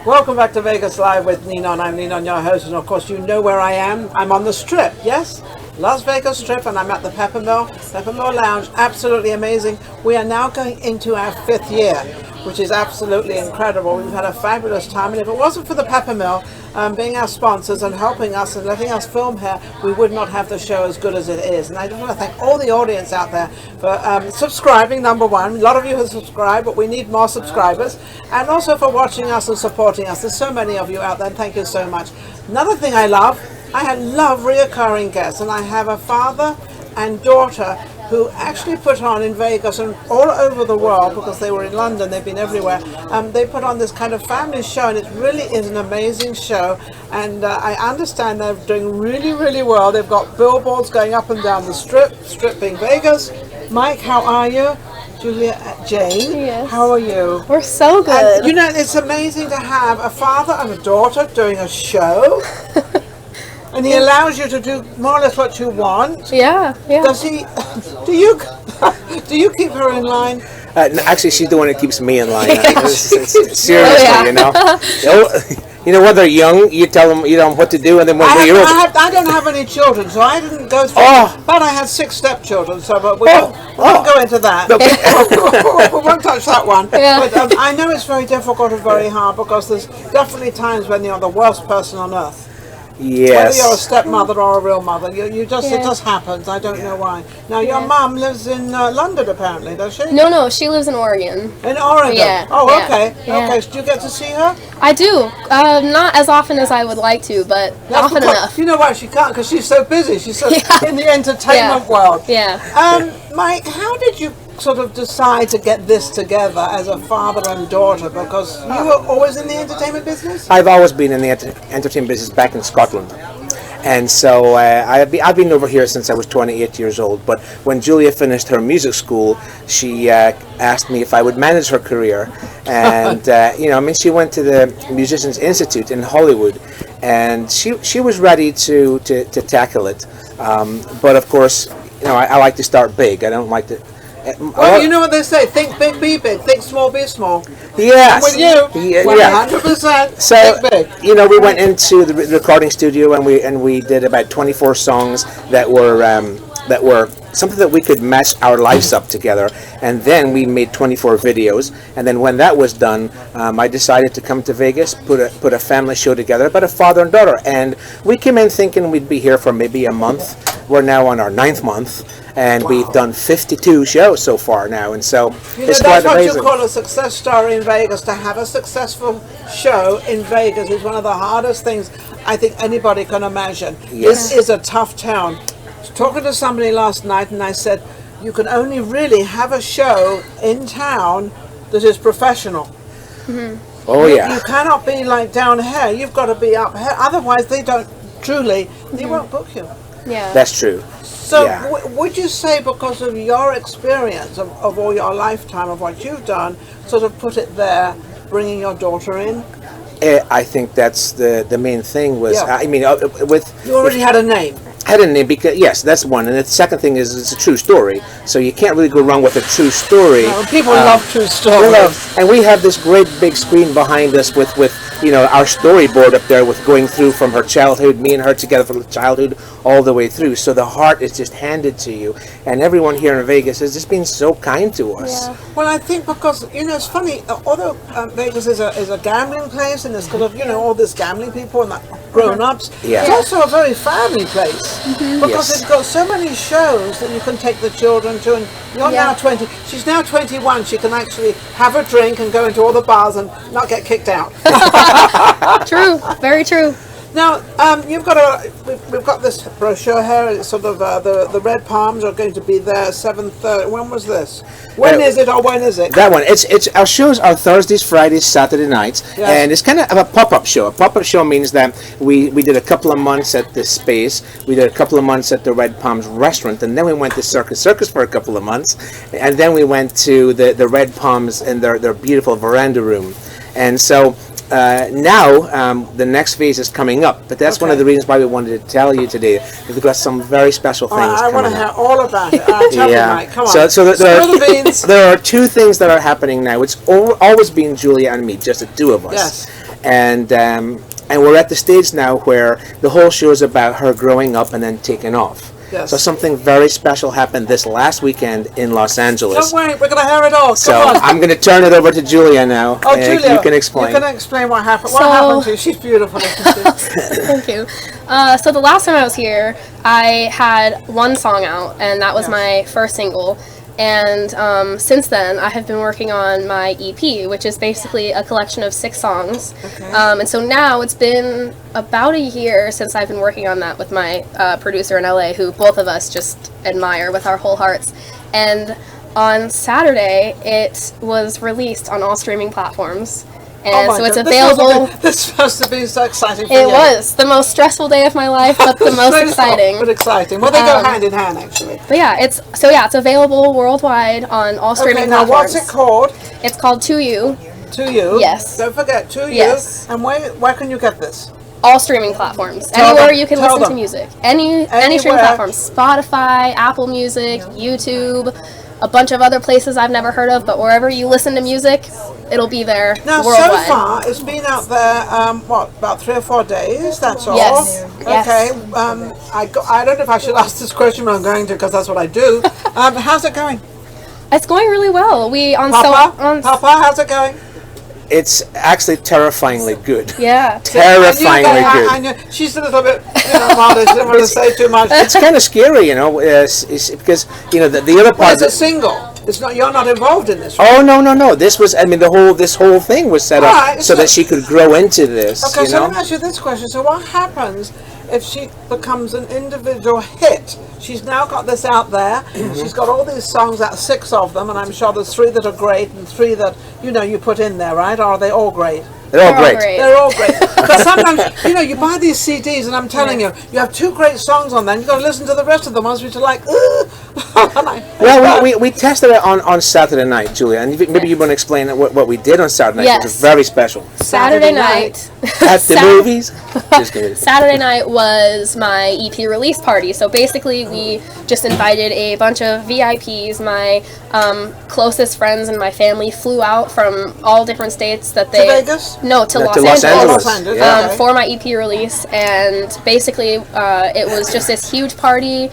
Welcome back to Vegas Live with Ninon. I'm Ninon, your host, and of course you know where I am. I'm on the Strip, yes? Las Vegas Strip, and I'm at the Peppermill Lounge. Absolutely amazing. We are now going into our 5th year, which is absolutely incredible. We've had a fabulous time, and if it wasn't for the Peppermill being our sponsors and helping us and letting us film here, we would not have the show as good as it is. And I just want to thank all the audience out there for subscribing, number one. A lot of you have subscribed, but we need more subscribers. And also for watching us and supporting us. There's so many of you out there, and thank you so much. Another thing I love reoccurring guests, and I have a father and daughter who actually put on in Vegas and all over the world, because they were in London, they've been everywhere, they put on this kind of family show, and it really is an amazing show, and I understand they're doing really, really well. They've got billboards going up and down the Strip being Vegas. Mike, how are you? Julia Jane, yes. How are you? We're so good. And, you know, it's amazing to have a father and a daughter doing a show. And he allows you to do more or less what you want. Yeah. Does he? Do you keep her in line? No, actually, she's the one that keeps me in line. Seriously, yeah. you know, when they're young, you tell them what to do, and then when you're older. I don't have any children, so I didn't go through. But I had 6 stepchildren, so but we won't go into that. No. We won't touch that one. Yeah. But I know it's very difficult and very hard, because there's definitely times when you're the worst person on earth. Yes. Whether you're a stepmother or a real mother, it just happens. I don't know why. Now your mum lives in London, apparently, does she? No, she lives in Oregon. In Oregon. Yeah. Oh, yeah. okay. Yeah. Okay. So do you get to see her? I do. Not as often as I would like to, but often enough. You know why she can't? Because she's so busy. She's so in the entertainment world. Yeah. Mike, how did you sort of decide to get this together as a father and daughter? Because you were always in the entertainment business? I've always been in the entertainment business back in Scotland. And so I've been over here since I was 28 years old. But when Julia finished her music school, she asked me if I would manage her career. And, she went to the Musicians Institute in Hollywood. And she was ready to tackle it. But, of course, I like to start big. I don't like to... Well, you know what they say, think big, be big, think small, be small. Yes. I'm with you, 100%, so, think big. We went into the recording studio and we did about 24 songs that were something that we could match our lives up together. And then we made 24 videos. And then when that was done, I decided to come to Vegas, put a family show together about a father and daughter. And we came in thinking we'd be here for maybe a month. We're now on our 9th month. And we've done 52 shows so far now, and so it's quite amazing. That's what you call a success story in Vegas. To have a successful show in Vegas is one of the hardest things I think anybody can imagine. Yes. This is a tough town. I was talking to somebody last night, and I said, you can only really have a show in town that is professional. Mm-hmm. Oh, yeah. You cannot be like down here. You've got to be up here. Otherwise, they won't book you. Yeah. That's true. So would you say, because of your experience of all your lifetime of what you've done, sort of put it there, bringing your daughter in? I think that's the main thing was, You already had a name. Had a name because, yes, that's one. And the second thing is it's a true story. So you can't really go wrong with a true story. No, people love true stories. And we have this great big screen behind us with our storyboard up there with going through from her childhood, me and her together from childhood all the way through. So the heart is just handed to you. And everyone here in Vegas has just been so kind to us. Yeah. Well, I think because, it's funny, although Vegas is a gambling place and there's kind of, all this gambling people and grown-ups, it's also a very family place. Mm-hmm. Because it's got so many shows that you can take the children to, and you're now 20. She's now 21. She can actually have a drink and go into all the bars and not get kicked out. True, very true. Now, we've got this brochure here. It's sort of the Red Palms are going to be there 7:30. When was this? When is it? That one. It's our shows are Thursdays, Fridays, Saturday nights, and it's kind of a pop-up show. A pop-up show means that we did a couple of months at this space. We did a couple of months at the Red Palms restaurant, and then we went to Circus for a couple of months, and then we went to the Red Palms in their beautiful veranda room, and so. Now the next phase is coming up, but that's one of the reasons why we wanted to tell you today. We've got some very special things I want to hear all about it. Tell me, Mike. Come on. So there are two things that are happening now. It's always been Julia and me, just the two of us. Yes. and we're at the stage now where the whole show is about her growing up and then taking off. Yes. So something very special happened this last weekend in Los Angeles. Don't worry, we're going to hear it all. Come So on. I'm going to turn it over to Julia now. Oh, Julia, you can explain. You can explain what happened. What So- happened to you? She's beautiful, isn't she? Thank you. So the last time I was here, I had one song out, and that was my first single. And since then, I have been working on my EP, which is basically a collection of 6 songs. Okay. And so now it's been about a year since I've been working on that with my producer in LA, who both of us just admire with our whole hearts. And on Saturday, it was released on all streaming platforms. And my so it's God. available. This supposed to be so exciting for It you. was the most stressful day of my life, but the most exciting. But exciting. Well, they go hand in hand, actually. But yeah, it's available worldwide on all streaming Okay, now platforms. what's it called? It's called To You, To You. Yes. Don't forget, To You. Yes. And where can you get this? all streaming platforms. Tell Anywhere them- you can tell listen to them. music. Any streaming Anywhere. platforms. Spotify, Apple Music, YouTube, a bunch of other places I've never heard of, but wherever you listen to music, it'll be there Now, worldwide. so far, it's been out there, about 3 or 4 days, that's all? Yes, yes. Okay, I don't know if I should ask this question, but I'm going to, because that's what I do. How's it going? It's going really well. Papa, how's it going? It's actually terrifyingly good. Yeah. Terrifyingly good. I knew, she's a little bit, modest, she didn't want to say too much. It's kind of scary, it's because the other Well, part. it's a single. It's not. You're not involved in this. Right? Oh no! This was. this whole thing was set up Right, so so- that she could grow into this. Okay, so let me ask you this question. So what happens if she becomes an individual hit? She's now got this out there. She's got all these songs out, 6 of them, and I'm sure there's 3 that are great and 3 that, you put in there, right? Or are they all great? They're all They're all great. great. They're all great. But sometimes, you buy these CDs, and I'm telling you, you have 2 great songs on there, and you've got to listen to the rest of the ones which are like, ugh. Well, we tested it on Saturday night, Julia, and maybe you want to explain what we did on Saturday night. Yes. It was very special. Saturday night. At the movies. Just kidding. Saturday night was my EP release party. So basically, we just invited a bunch of VIPs. My closest friends and my family flew out from all different states that they. To Vegas? No, to Los to Los Angeles. Los Angeles, Yeah. okay. For my EP release, and basically, it was just this huge party.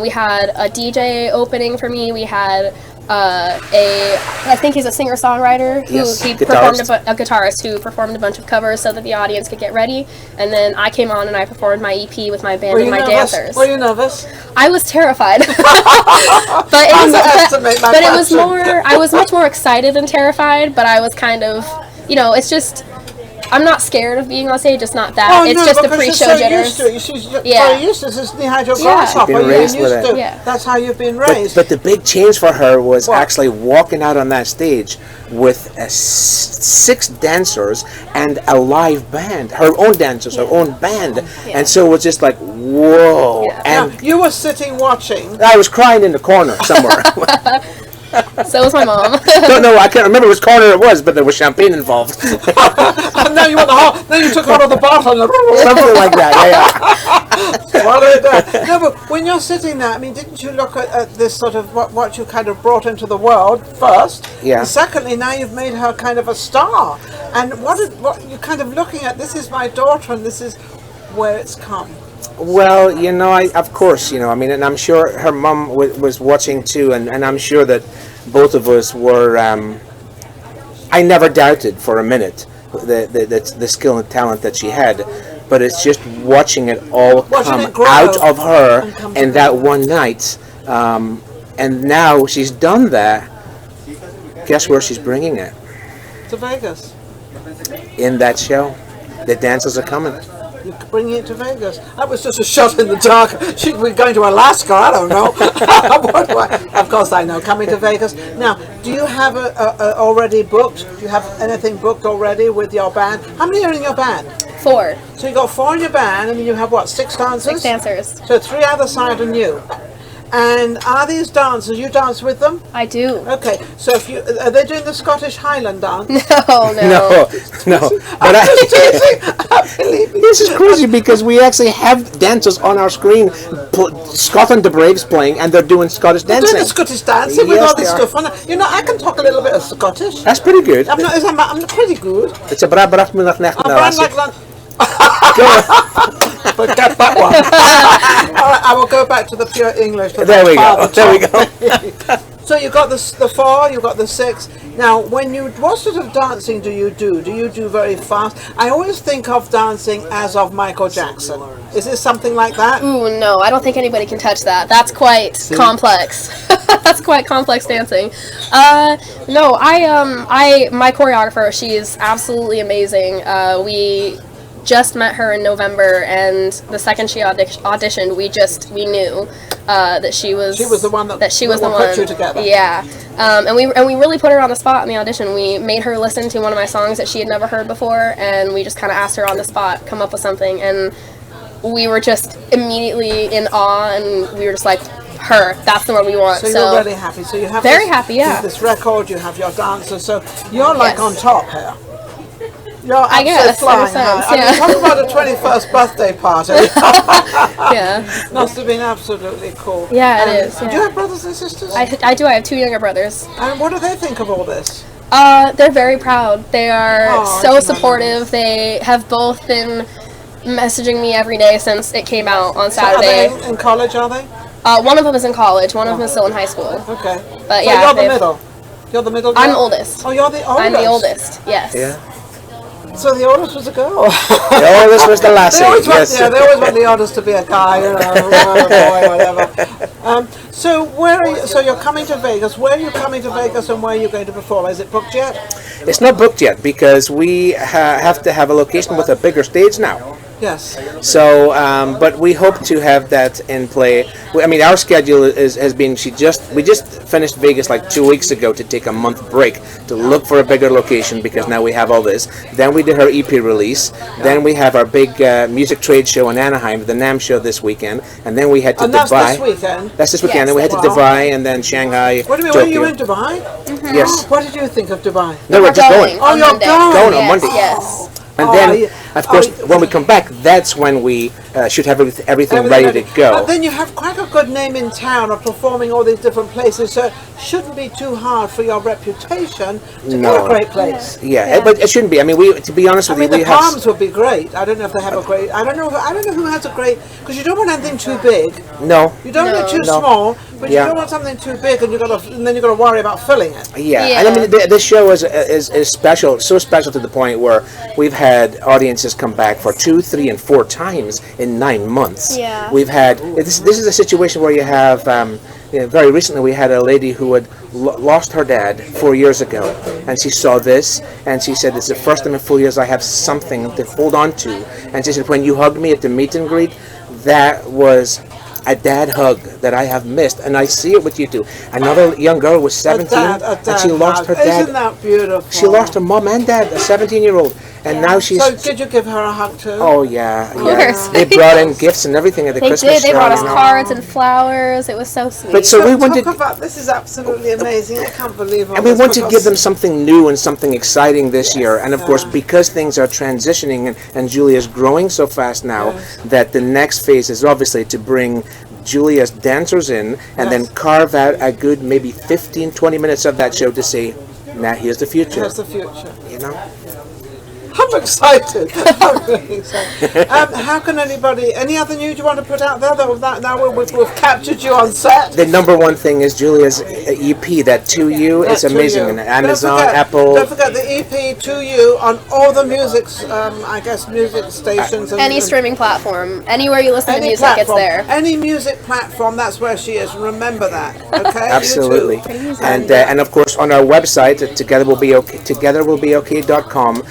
We had a DJ opening for me. We had I think he's a singer-songwriter who Yes, he guitarist. performed a guitarist who performed a bunch of covers so that the audience could get ready. And then I came on and I performed my EP with my band Were and you my nervous? dancers. Were you nervous? I was terrified, but it was Underestimate my but it was question. more. I was much more excited than terrified. But I was kind of, it's just. I'm not scared of being on stage. It's not that. Oh, it's no, just the because pre-show you're so jitters. used to it. She's Yeah. very used to this. You had your Yeah. grasshopper. Been You're raised used with to it. Yeah. That's how you've been raised. But the big change for her was What? actually walking out on that stage with 6 dancers and a live band. Her own dancers, her own band. Yeah. And so it was just like, whoa. Yeah. Now, And you were sitting watching. I was crying in the corner somewhere. So was my mom. No, I can't remember which corner it was, but there was champagne involved. And now you want the whole. Then you took out of the bottle. Something like that, yeah. Swallow it down. No, but when you're sitting there, didn't you look at this sort of what you kind of brought into the world first? Yeah. And secondly, now you've made her kind of a star. And what you're kind of looking at? This is my daughter, and this is where it's come. Well, of course, and I'm sure her mum was watching too, and I'm sure that both of us were. I never doubted for a minute the skill and talent that she had, but it's just watching it all Watching come it grow out of her and come in that one night, and now she's done that. Guess where she's bringing it? To Vegas. In that show, the dancers are coming. You're bringing it to Vegas. That was just a shot in the dark. We're going to Alaska. I don't know. Of course I know. Coming to Vegas. Now, do you have a already booked? Do you have anything booked already with your band? How many are in your band? 4. So you got 4 in your band, and then you have what? 6 dancers. 6 dancers. So 3 either side and you. And are these dancers, you dance with them? I do. Okay, so if you are they doing the Scottish Highland dance? No. No. But this is crazy because we actually have dancers on our screen. Scotland the Braves playing, and they're doing Scottish dancing. They're doing the Scottish dancing with Yes, all this they are. stuff on it. You know, I can talk a little bit of Scottish. That's pretty good. I'm pretty good. It's a brand like I'm brand like but get that one. All right, I will go back to the pure English. There we go. So you got the 4, you got the 6. Now, what sort of dancing do you do? Do you do very fast? I always think of dancing as of Michael Jackson. Is it something like that? Ooh, no, I don't think anybody can touch that. That's quite complex. That's quite complex dancing. No, my choreographer, she's absolutely amazing. We just met her in November, and the second she auditioned, we knew that she was the one that put you together. Yeah, and we really put her on the spot in the audition. We made her listen to one of my songs that she had never heard before, and we just kind of asked her on the spot, come up with something, and we were just immediately in awe, and we were just like, her, that's the one we want. So you're really happy. So you have very happy, yeah. This record, you have your dancers, so you're like on top here. You're I guess, flying high. yeah. I mean, talk about a 21st birthday party. Yeah. Must have been absolutely cool. Yeah, it is. Do you have brothers and sisters? I do. I have 2 younger brothers. And what do they think of all this? They're very proud. They are so supportive. They have both been messaging me every day since it came out on Saturday. Are they in college, are they? One of them is in college. One of them is still in high school. Okay. But so yeah, you're the middle. You're the middle girl? I'm the oldest. Oh, you're the oldest? I'm the oldest, yes. Yeah. So the oldest was a girl. The oldest was the lassie. They always Yes. want the oldest to be a guy, you know, or a boy, whatever. So you're coming to Vegas. Where are you coming to Vegas, and where are you going to perform? Is it booked yet? It's not booked yet because we have to have a location with a bigger stage now. Yes. So, but we hope to have that in play. I mean, our schedule has been. We just finished Vegas like 2 weeks ago to take a month break to look for a bigger location because now we have all this. Then we did our EP release. Then we have our big music trade show in Anaheim, the NAMM show this weekend, and then we head to Dubai. That's this weekend. That's this weekend. Yes. And we head to Dubai and then Shanghai. What do you mean? Tokyo. Were you in Dubai? Mm-hmm. Yes. What did you think of Dubai? No, we're just going. Oh, you're Monday. going. Going on Yes, Monday. Yes. And then, of course, when we come back, that's when we should have everything ready to go. But then you have quite a good name in town of performing all these different places, so it shouldn't be too hard for your reputation to get a great place. Yeah, but it shouldn't be. I mean, to be honest with you, the we have. Palms would be great. I don't know if they have a great. I don't know who has a great, because you don't want anything too big. No. You don't want it too small, but you Yeah. don't want something too big, and then you got to worry about filling it. Yeah, Yeah. and I mean, this show is special, so special to the point where we've had audiences come back for 2, 3, and 4 times in 9 months. Yeah. We've had this is a situation where you have. Very recently, we had a lady who had lost her dad 4 years ago, and she saw this, and she said, "It's the first time in 4 years I have something to hold on to." And she said, "When you hugged me at the meet and greet, that was a dad hug that I have missed, and I see it with you too." Another young girl was 17, and she lost her dad. Isn't that beautiful? She lost her mom and dad, a 17-year-old, and now she's. So did you give her a hug too? Oh yeah, Of course. They brought in gifts and everything at the They Christmas did. They brought us show, cards and flowers. It was so sweet. But so we wanted. Talk about this is absolutely amazing. I can't believe all And we this want to because- give them something new and something exciting this year. And of course, because things are transitioning and Julia's growing so fast now, that the next phase is obviously to bring Julia's dancers in and then carve out a good maybe 15, 20 minutes of that show to say, now here's the future. Here's the future. You know? I'm excited. I'm really excited. How can any other news you want to put out there? Now we've captured you on set. The number one thing is Julia's EP, that To You. It's amazing. On Amazon, Apple. Don't forget the EP To You on all the music stations. Any streaming platform, anywhere you listen to music, platform, it's there. Any music platform, that's where she is. Remember that, okay? Absolutely. You too. And of course on our website, togetherwillbeok.com.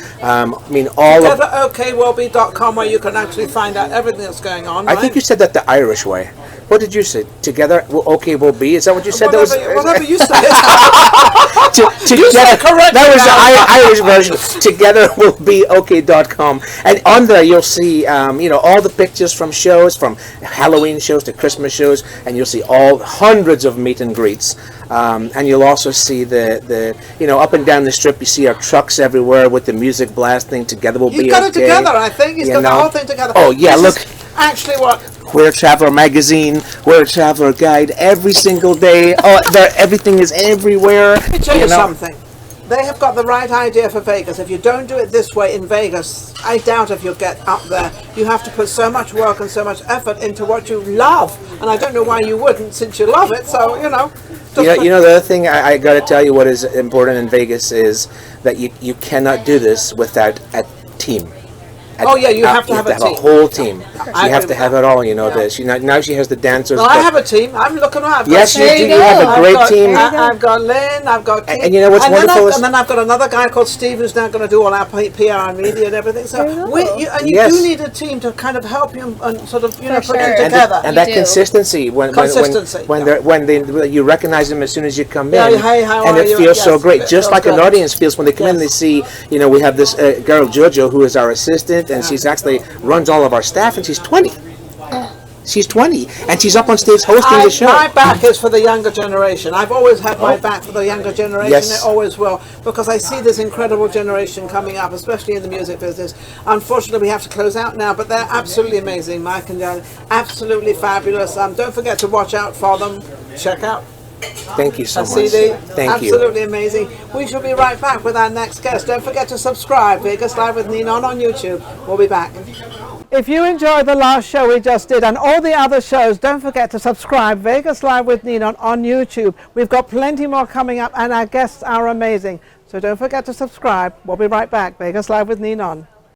I mean all of. TogetherOKWillBe.com, where you can actually find out everything that's going on. I think you said that the Irish way. What did you say? Together, okay, we'll be. Is that what you said? Whatever you say. said correct that was now. the Irish version. Together will be okay.com. And on there you'll see all the pictures from shows, from Halloween shows to Christmas shows, and you'll see all hundreds of meet and greets. And you'll also see the up and down the strip, you see our trucks everywhere with the music blasting. Together will be okay. He's got it together, I think. He's got the whole thing together. Oh, yeah, This look. is actually what... We're a Traveler magazine. We're a Traveler guide every single day. Everything is everywhere. Let me tell you something. They have got the right idea for Vegas. If you don't do it this way in Vegas, I doubt if you'll get up there. You have to put so much work and so much effort into what you love. And I don't know why you wouldn't, since you love it. So, The other thing I got to tell you, what is important in Vegas is that you cannot do this without a team. You have to have a team. A whole team. You have to have it all. Now she has the dancers. Well, I have a team. I'm looking around. Yes, you do. You have a great team. I've got Lynn. I've got Keith. And you know what's wonderful is... And then I've got another guy called Steve who's now going to do all our PR and media and everything. So you do need a team to kind of help you and sort of put it together. And that consistency when you recognize them as soon as you come in, and it feels so great. Just like an audience feels when they come in, they see we have this girl Jojo who is our assistant. And she's actually runs all of our staff, and she's 20. She's 20, and she's up on stage hosting the show. My back is for the younger generation. I've always had my back for the younger generation. Yes. It always will, because I see this incredible generation coming up, especially in the music business. Unfortunately, we have to close out now, but they're absolutely amazing. Mike and Jan, absolutely fabulous. Don't forget to watch out for them. Check out Thank you so much. CD. Thank you. Absolutely amazing. We shall be right back with our next guest. Don't forget to subscribe. Vegas Live with Ninon on YouTube. We'll be back. If you enjoyed the last show we just did and all the other shows, don't forget to subscribe. Vegas Live with Ninon on YouTube. We've got plenty more coming up, and our guests are amazing. So don't forget to subscribe. We'll be right back. Vegas Live with Ninon.